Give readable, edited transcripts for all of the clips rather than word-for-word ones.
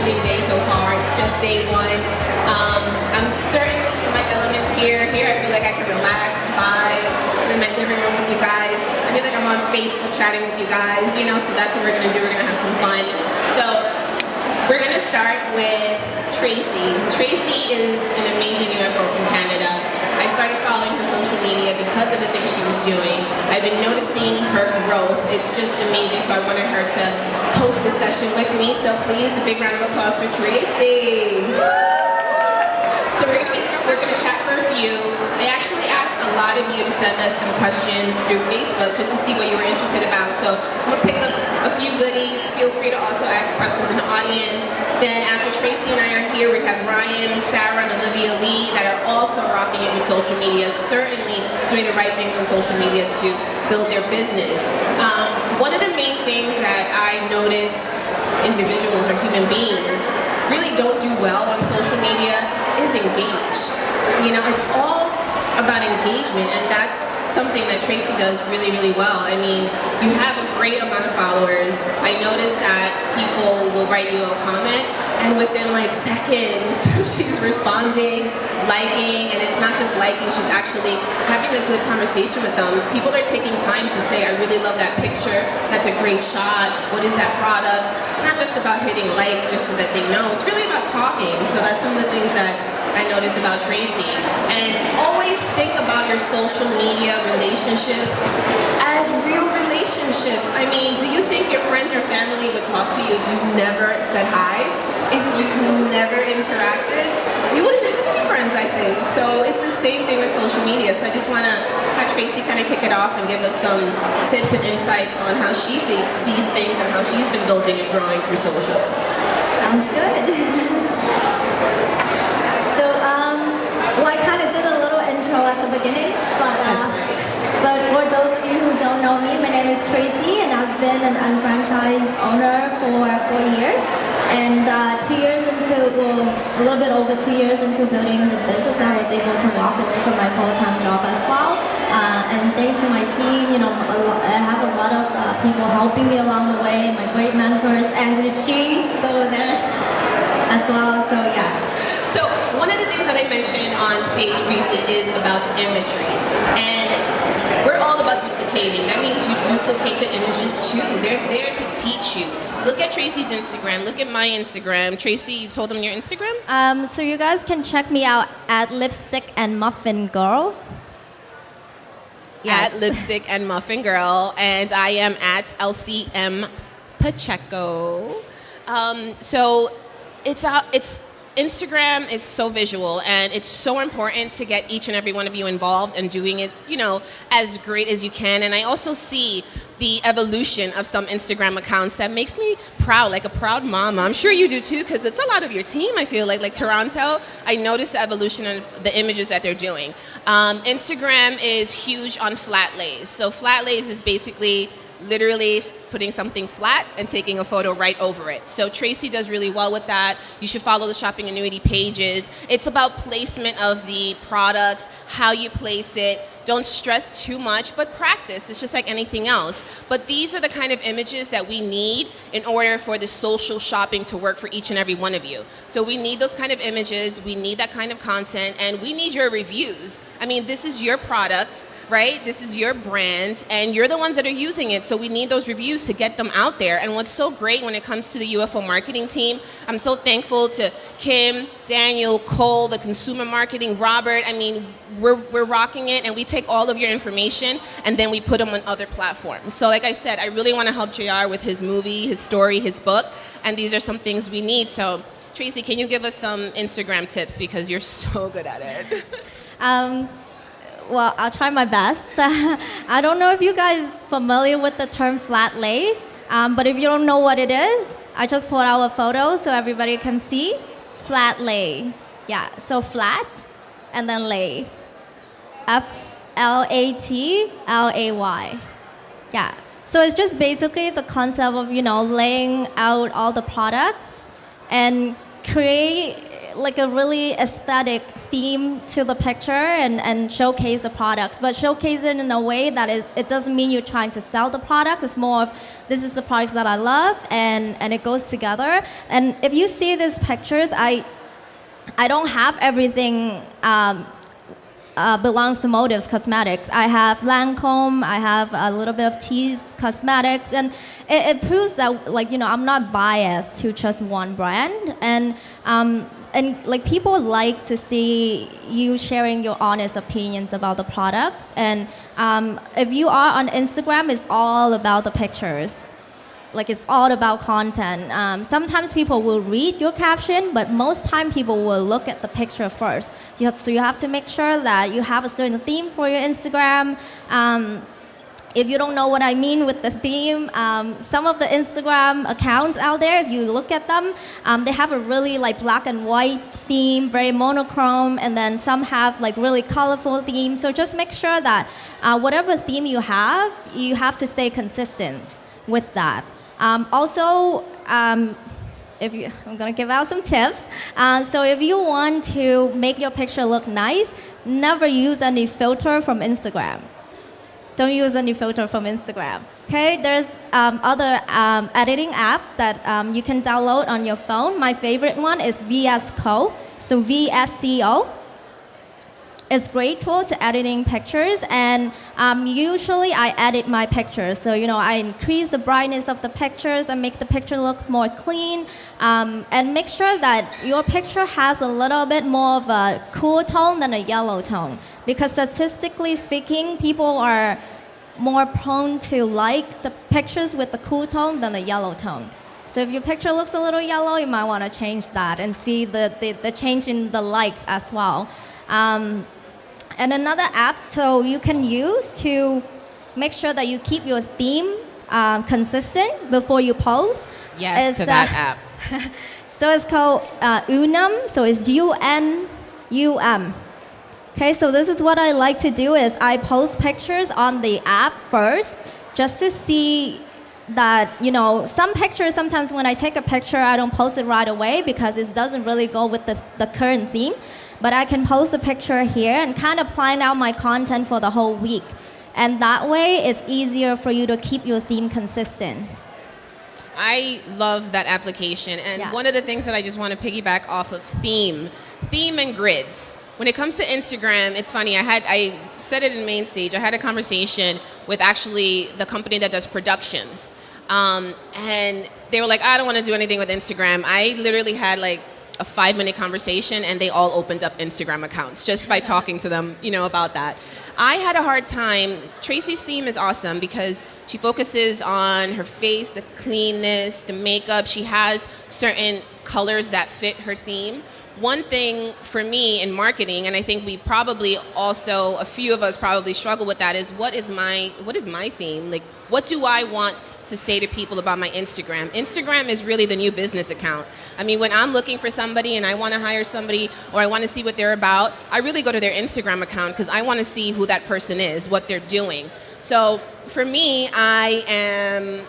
amazing day so far. It's just day one. I'm certainly in my elements here. Here I feel like I can relax, vibe. I'm in my living room with you guys. I feel like I'm on Facebook chatting with you guys, you know, so that's what we're gonna do. We're gonna have some fun. So we're gonna start with Tracey. Tracey is an amazing UFO from Canada. I started following her social media because of the things she was doing. I've been noticing her growth. It's just amazing, so I wanted her to host this session with me. So please, a big round of applause for Tracey. So we're gonna chat for a few. They actually asked a lot of you to send us some questions through Facebook just to see what you were interested about. So I'm gonna pick up a few goodies. Feel free to also ask questions in the audience. Then after Tracey and I are here, we have Ryan, Sarah, and Olivia Lee that are also rocking it with social media, certainly doing the right things on social media to build their business. One of the main things that I notice individuals or human beings really don't do well on social media is engage. You know, it's all about engagement, and that's something that Tracey does really, really well. I mean, you have a great amount of followers. I noticed that people will write you a comment, and within like seconds, she's responding, liking, and it's not just liking, she's actually having a good conversation with them. People are taking time to say, I really love that picture, that's a great shot, what is that product? It's not just about hitting like just so that they know, it's really about talking. So that's some of the things that I noticed about Tracey. And always think about your social media relationships as real relationships. I mean, do you think your friends or family would talk to you if you never said hi? If you never interacted? You wouldn't have any friends, I think. So it's the same thing with social media. So I just want to have Tracey kind of kick it off and give us some tips and insights on how she thinks these things and how she's been building and growing through social. Sounds good. Well, I kind of did a little intro at the beginning, but for those of you who don't know me, my name is Tracey, and I've been an UnFranchise owner for 4 years. And 2 years into, well, a little bit over 2 years into building the business, I was able to walk away from my full-time job as well. And thanks to my team, you know, I have a lot of people helping me along the way. My great mentors, Andrew Chi, over there as well. So yeah. So one of the things that I mentioned on stage briefly is about imagery. And we're all about duplicating. That means you duplicate the images too. They're there to teach you. Look at Tracey's Instagram. Look at my Instagram. Tracey, you told them your Instagram? So you guys can check me out at Lipstick and Muffin Girl. Yes. At Lipstick and Muffin Girl. And I am at Elsi M. Pacheco. So it's Instagram is so visual, and it's so important to get each and every one of you involved and doing it, you know, as great as you can. And I also see the evolution of some Instagram accounts that makes me proud, like a proud mama. I'm sure you do too, because it's a lot of your team, I feel like Toronto. I noticed the evolution of the images that they're doing. Instagram is huge on flat lays. So flat lays is basically literally putting something flat and taking a photo right over it. So Tracey does really well with that. You should follow the Shopping Annuity pages. It's about placement of the products, how you place it. Don't stress too much, but practice. It's just like anything else. But these are the kind of images that we need in order for the social shopping to work for each and every one of you. So we need those kind of images, we need that kind of content, and we need your reviews. I mean, this is your product, right? This is your brand, and you're the ones that are using it, so we need those reviews to get them out there. And what's so great when it comes to the UFO marketing team, I'm so thankful to Kim, Daniel, Cole, the consumer marketing, Robert. I mean, we're rocking it, and we take all of your information, and then we put them on other platforms. So like I said, I really want to help JR with his movie, his story, his book, and these are some things we need. So Tracey, can you give us some Instagram tips, because you're so good at it? Well, I'll try my best. I don't know if you guys familiar with the term flat lays, but if you don't know what it is, I just put out a photo so everybody can see. Flat lays. Yeah, so flat and then lay. F-L-A-T-L-A-Y. Yeah, so it's just basically the concept of, you know, laying out all the products and create like a really aesthetic theme to the picture and showcase the products, but showcase it in a way that it doesn't mean you're trying to sell the product. It's more of, this is the products that I love, and it goes together. And if you see these pictures, I don't have everything belongs to Motives Cosmetics. I have Lancome, I have a little bit of Tease Cosmetics, and it proves that, like, you know, I'm not biased to just one brand, and like, people like to see you sharing your honest opinions about the products. And if you are on Instagram, it's all about the pictures. Like, it's all about content. Sometimes people will read your caption, but most time people will look at the picture first. So you have to make sure that you have a certain theme for your Instagram. If you don't know what I mean with the theme, some of the Instagram accounts out there, if you look at them, they have a really like black and white theme, very monochrome, and then some have like really colorful themes. So just make sure that whatever theme you have to stay consistent with that. Also, I'm gonna give out some tips. So if you want to make your picture look nice, never use any filter from Instagram. Don't use any filter from Instagram. Okay, there's other editing apps that you can download on your phone. My favorite one is VS Code, so VSCO. It's a great tool to editing pictures, and usually I edit my pictures. So, you know, I increase the brightness of the pictures and make the picture look more clean, and make sure that your picture has a little bit more of a cool tone than a yellow tone. Because statistically speaking, people are more prone to like the pictures with the cool tone than the yellow tone. So if your picture looks a little yellow, you might want to change that and see the change in the likes as well. And another app so you can use to make sure that you keep your theme consistent before you post. Yes, to that app. So it's called Unum, so it's UNUM. Okay, so this is what I like to do is I post pictures on the app first, just to see that, you know, some pictures, sometimes when I take a picture, I don't post it right away because it doesn't really go with the current theme. But I can post a picture here and kind of plan out my content for the whole week. And that way, it's easier for you to keep your theme consistent. I love that application. And one of the things that I just want to piggyback off of theme and grids. When it comes to Instagram, it's funny, I said it in main stage, I had a conversation with actually the company that does productions. And they were like, I don't want to do anything with Instagram. I literally had like a 5-minute conversation and they all opened up Instagram accounts just by talking to them, you know, about that. I had a hard time. Tracey's theme is awesome because she focuses on her face, the cleanness, the makeup. She has certain colors that fit her theme. One thing for me in marketing, and I think we probably also, a few of us probably struggle with that, is what is my theme? Like, what do I want to say to people about my Instagram? Instagram is really the new business account. I mean, when I'm looking for somebody and I want to hire somebody or I want to see what they're about, I really go to their Instagram account because I want to see who that person is, what they're doing. So for me, I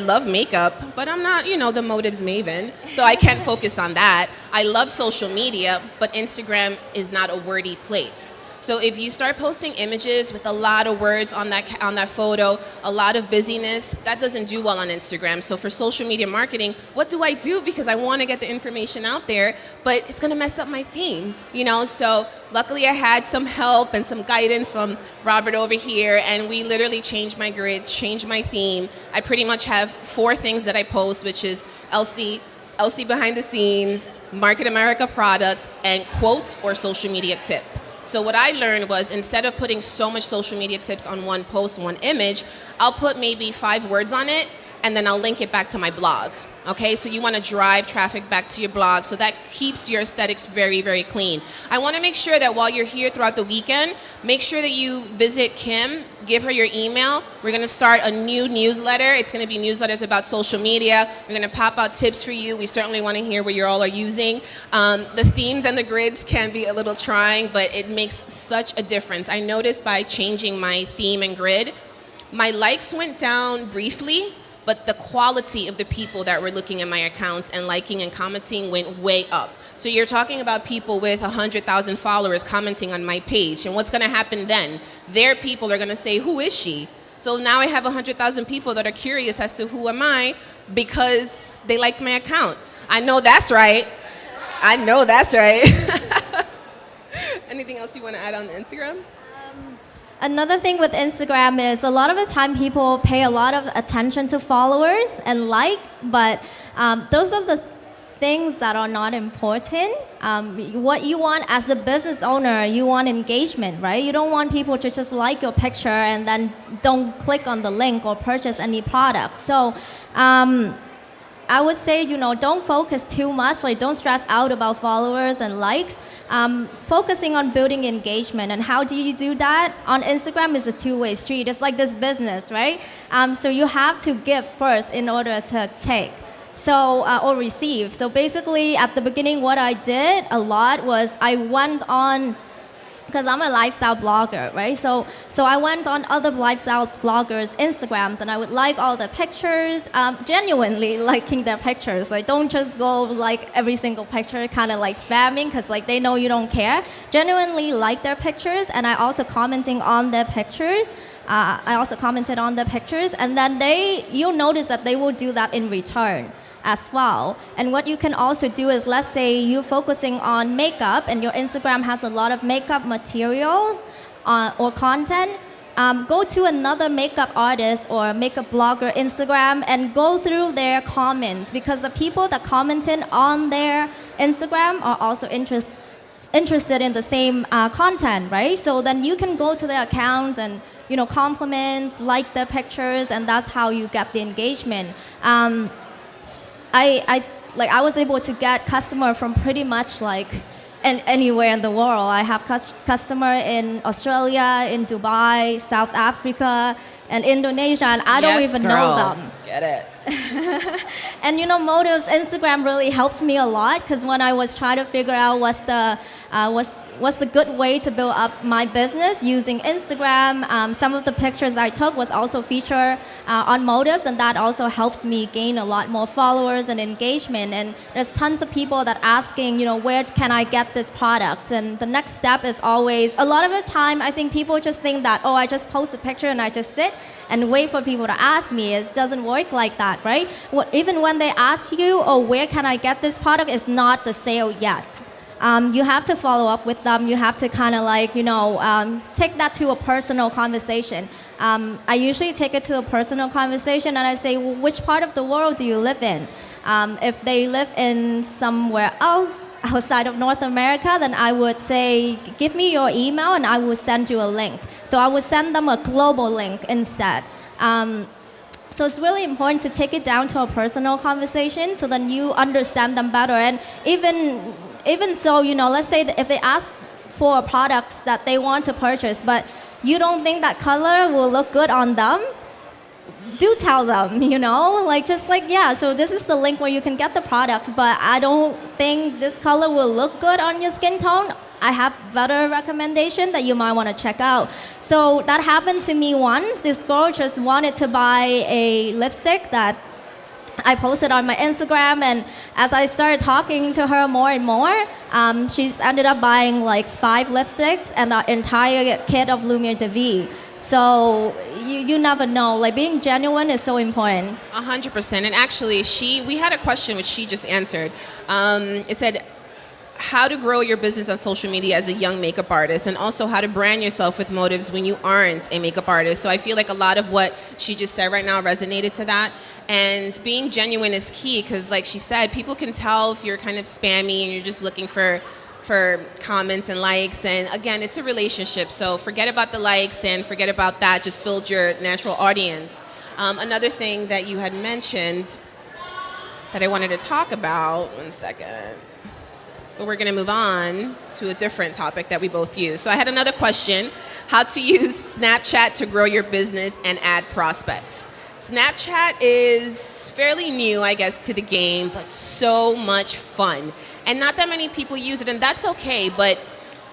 love makeup, but I'm not, you know, the Motives maven, so I can't focus on that. I love social media, but Instagram is not a wordy place. So if you start posting images with a lot of words on that photo, a lot of busyness, that doesn't do well on Instagram. So for social media marketing, what do I do? Because I want to get the information out there, but it's going to mess up my theme, you know? So luckily I had some help and some guidance from Robert over here, and we literally changed my grid, changed my theme. I pretty much have 4 things that I post, which is Elsi behind the scenes, Market America product, and quotes or social media tip. So what I learned was, instead of putting so much social media tips on one post, one image, I'll put maybe 5 words on it, and then I'll link it back to my blog. Okay, so you want to drive traffic back to your blog, so that keeps your aesthetics very, very clean. I want to make sure that while you're here throughout the weekend, make sure that you visit Kim, give her your email. We're going to start a new newsletter. It's going to be newsletters about social media. We're going to pop out tips for you. We certainly want to hear what you all are using. The themes and the grids can be a little trying, but it makes such a difference. I noticed by changing my theme and grid, my likes went down briefly, but the quality of the people that were looking at my accounts and liking and commenting went way up. So you're talking about people with 100,000 followers commenting on my page. And what's going to happen then? Their people are going to say, who is she? So now I have 100,000 people that are curious as to who am I because they liked my account. I know that's right. I know that's right. Anything else you want to add on Instagram? Another thing with Instagram is a lot of the time people pay a lot of attention to followers and likes, but those are the things that are not important. What you want as a business owner, you want engagement, right? You don't want people to just like your picture and then don't click on the link or purchase any product. So I would say, don't focus too much, like don't stress out about followers and likes. Focusing on building engagement. And how do you do that? On Instagram is a two-way street. It's like this business, right? So you have to give first in order to take. So, or receive. So basically at the beginning what I did a lot was I went on, because I'm a lifestyle blogger, right? So I went on other lifestyle bloggers' Instagrams and I would like all the pictures, genuinely liking their pictures. Like don't just go like every single picture, kind of like spamming, because like they know you don't care. Genuinely like their pictures, and I also commenting on their pictures. I also commented on the pictures, and then you'll notice that they will do that in return as well. And what you can also do is, let's say you're focusing on makeup and your Instagram has a lot of makeup materials or content, go to another makeup artist or makeup blogger Instagram and go through their comments, because the people that commented on their Instagram are also interested in the same content, right? So then you can go to their account and compliment, like their pictures, and that's how you get the engagement. I was able to get customer from pretty much like anywhere in the world. I have customer in Australia, in Dubai, South Africa, and Indonesia, and I don't even know them. Get it. And motives, Instagram really helped me a lot, because when I was trying to figure out what's the good way to build up my business using Instagram, some of the pictures I took was also featured on motives, and that also helped me gain a lot more followers and engagement. And there's tons of people that asking, where can I get this product? And the next step is always, a lot of the time I think people just think that, I just post a picture and I just sit and wait for people to ask me. It doesn't work like that, right? Even when they ask you, where can I get this product, it's not the sale yet. You have to follow up with them. You have to kind of like, take that to a personal conversation. I usually take it to a personal conversation and I say, well, which part of the world do you live in? If they live in somewhere else outside of North America, then I would say, give me your email and I will send you a link. So I would send them a global link instead. So it's really important to take it down to a personal conversation so then you understand them better. And even so, let's say that if they ask for products that they want to purchase, but you don't think that color will look good on them, do tell them, so this is the link where you can get the products, but I don't think this color will look good on your skin tone. I have better recommendation that you might want to check out. So that happened to me once. This girl just wanted to buy a lipstick that I posted on my Instagram, and as I started talking to her more and more, she's ended up buying like 5 lipsticks and an entire kit of Lumiere de Vie. So you never know. Like being genuine is so important. 100%. And actually, we had a question which she just answered. It said, how to grow your business on social media as a young makeup artist, and also how to brand yourself with motives when you aren't a makeup artist. So I feel like a lot of what she just said right now resonated to that. And being genuine is key, because like she said, people can tell if you're kind of spammy and you're just looking for comments and likes. And again, it's a relationship. So forget about the likes and forget about that. Just build your natural audience. Another thing that you had mentioned that I wanted to talk about, one second. But we're going to move on to a different topic that we both use. So I had another question, how to use Snapchat to grow your business and add prospects. Snapchat is fairly new, I guess, to the game, but so much fun. And not that many people use it, and that's okay, but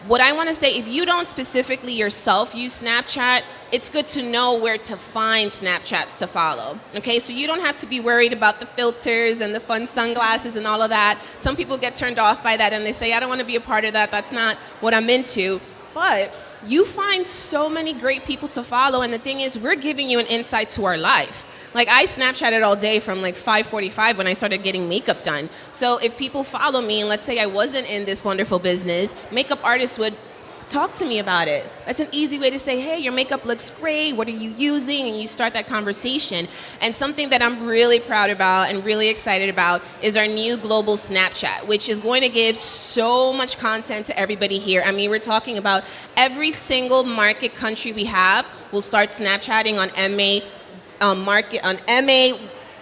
what I want to say, if you don't specifically yourself use Snapchat, it's good to know where to find Snapchats to follow. Okay, so you don't have to be worried about the filters and the fun sunglasses and all of that. Some people get turned off by that and they say, I don't want to be a part of that. That's not what I'm into. But you find so many great people to follow, and the thing is, we're giving you an insight to our life. Like, I Snapchatted all day from like 5:45 when I started getting makeup done. So if people follow me, and let's say I wasn't in this wonderful business, makeup artists would talk to me about it. That's an easy way to say, hey, your makeup looks great, what are you using? And you start that conversation. And something that I'm really proud about and really excited about is our new global Snapchat, which is going to give so much content to everybody here. I mean, we're talking about every single market country we have will start Snapchatting on MA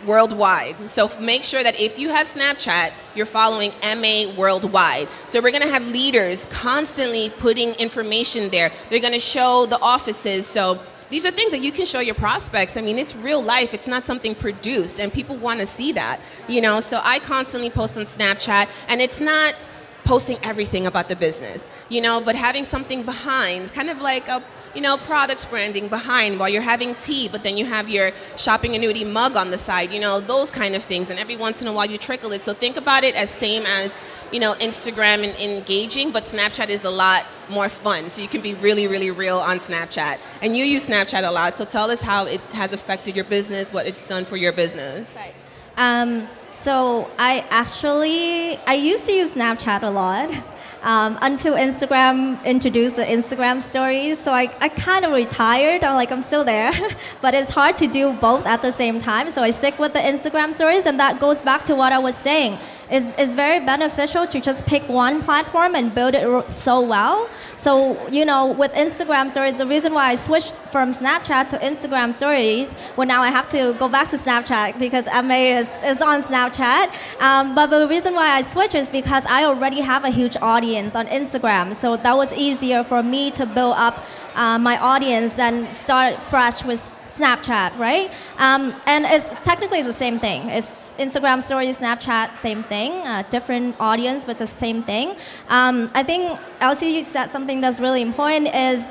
worldwide. So make sure that if you have Snapchat, you're following MA worldwide. So we're gonna have leaders constantly putting information there. They're gonna show the offices. So these are things that you can show your prospects. I mean, it's real life. It's not something produced, and people wanna see that, you know? So I constantly post on Snapchat, and it's not posting everything about the business, you know, but having something behind, kind of like a, you know, products branding behind while you're having tea, but then you have your Shopping Annuity mug on the side, you know, those kind of things. And every once in a while you trickle it. So think about it as same as, you know, Instagram and engaging, but Snapchat is a lot more fun. So you can be really, really real on Snapchat. And you use Snapchat a lot. So tell us how it has affected your business, what it's done for your business. Right. So I used to use Snapchat a lot. Until Instagram introduced the Instagram stories. So I kind of retired. I'm still there. But it's hard to do both at the same time. So I stick with the Instagram stories, and that goes back to what I was saying. It's very beneficial to just pick one platform and build it so well. So, you know, with Instagram stories, the reason why I switched from Snapchat to Instagram stories, well, now I have to go back to Snapchat because MA is on Snapchat. But the reason why I switched is because I already have a huge audience on Instagram. So that was easier for me to build up my audience than start fresh with Snapchat, right? And it's technically the same thing. It's Instagram stories, Snapchat, same thing. Different audience, but the same thing. I think Elsi said something that's really important is,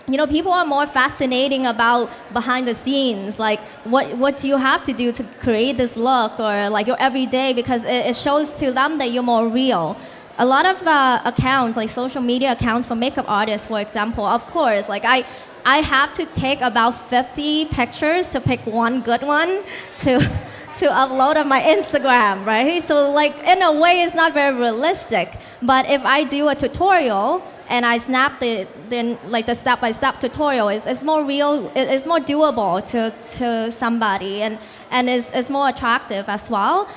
you know, people are more fascinating about behind the scenes, like what do you have to do to create this look, or like your everyday, because it shows to them that you're more real. A lot of accounts, like social media accounts for makeup artists, for example, of course, like I have to take about 50 pictures to pick one good one to upload on my Instagram, right? So like in a way it's not very realistic. But if I do a tutorial and I snap the step-by-step tutorial, it's more real, it's more doable to somebody, and it's more attractive as well.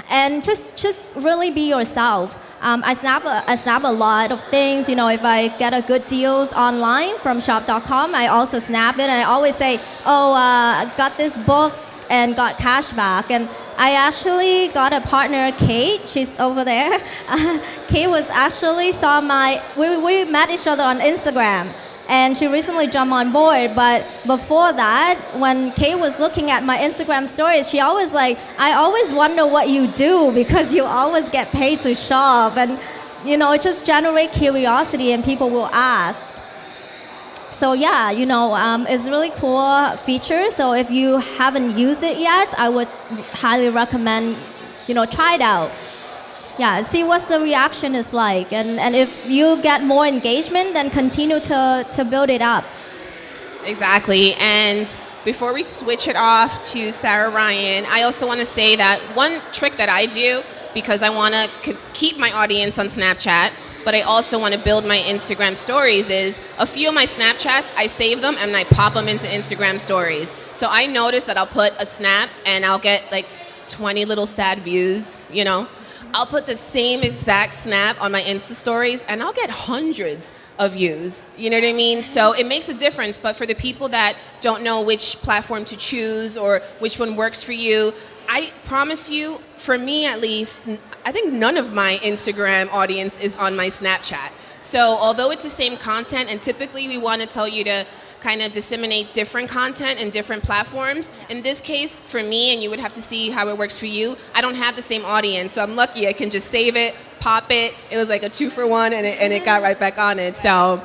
And just really be yourself. I snap a lot of things. You know, if I get a good deals online from shop.com, I also snap it, and I always say, I got this book and got cash back. And I actually got a partner, Kate. She's over there. Kate was actually we met each other on Instagram. And she recently jumped on board, but before that, when Kay was looking at my Instagram stories, she always like, I always wonder what you do because you always get paid to shop, and you know, it just generate curiosity and people will ask. So yeah, you know, it's really cool feature. So if you haven't used it yet, I would highly recommend, you know, try it out. Yeah, see what the reaction is like, and if you get more engagement, then continue to build it up. Exactly. And before we switch it off to Sarah Ryan, I also want to say that one trick that I do, because I want to keep my audience on Snapchat, but I also want to build my Instagram stories, is a few of my Snapchats, I save them and I pop them into Instagram stories. So I notice that I'll put a snap and I'll get like 20 little sad views, you know. I'll put the same exact snap on my Insta stories and I'll get hundreds of views. You know what I mean? So it makes a difference. But for the people that don't know which platform to choose or which one works for you, I promise you, for me at least, I think none of my Instagram audience is on my Snapchat. So although it's the same content, and typically we want to tell you to kind of disseminate different content in different platforms. In this case, for me, and you would have to see how it works for you, I don't have the same audience, so I'm lucky I can just save it, pop it. It was like a 2-for-1, and it got right back on it. So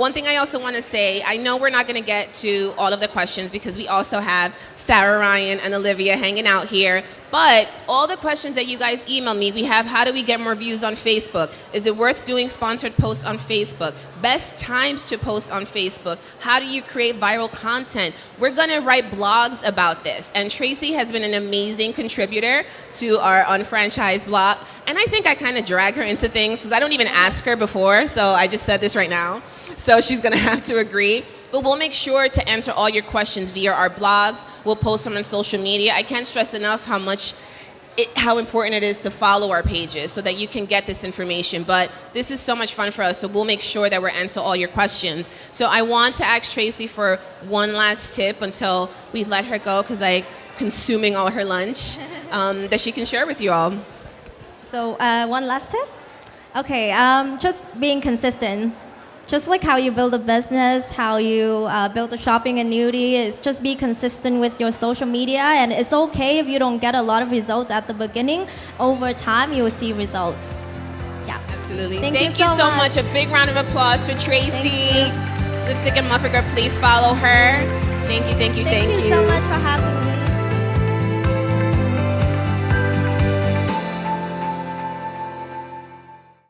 one thing I also want to say, I know we're not going to get to all of the questions because we also have Sarah, Ryan, and Olivia hanging out here. But all the questions that you guys email me, we have how do we get more views on Facebook? Is it worth doing sponsored posts on Facebook? Best times to post on Facebook? How do you create viral content? We're gonna write blogs about this. And Tracey has been an amazing contributor to our UnFranchise blog. And I think I kind of drag her into things because I don't even ask her before. So I just said this right now. So she's gonna have to agree. But we'll make sure to answer all your questions via our blogs. We'll post them on social media. I can't stress enough how important it is to follow our pages so that you can get this information. But this is so much fun for us, so we'll make sure that we're answering all your questions. So I want to ask Tracey for one last tip until we let her go because I'm consuming all her lunch that she can share with you all. So one last tip? Okay, just being consistent. Just like how you build a business, how you build a shopping annuity, is just be consistent with your social media. And it's okay if you don't get a lot of results at the beginning. Over time, you will see results. Yeah. Absolutely. Thank Thank you you so so much. A big round of applause for Tracey. Lipstick and Muffin Girl, please follow her. Thank you, thank you, thank you. Thank you so much for having me.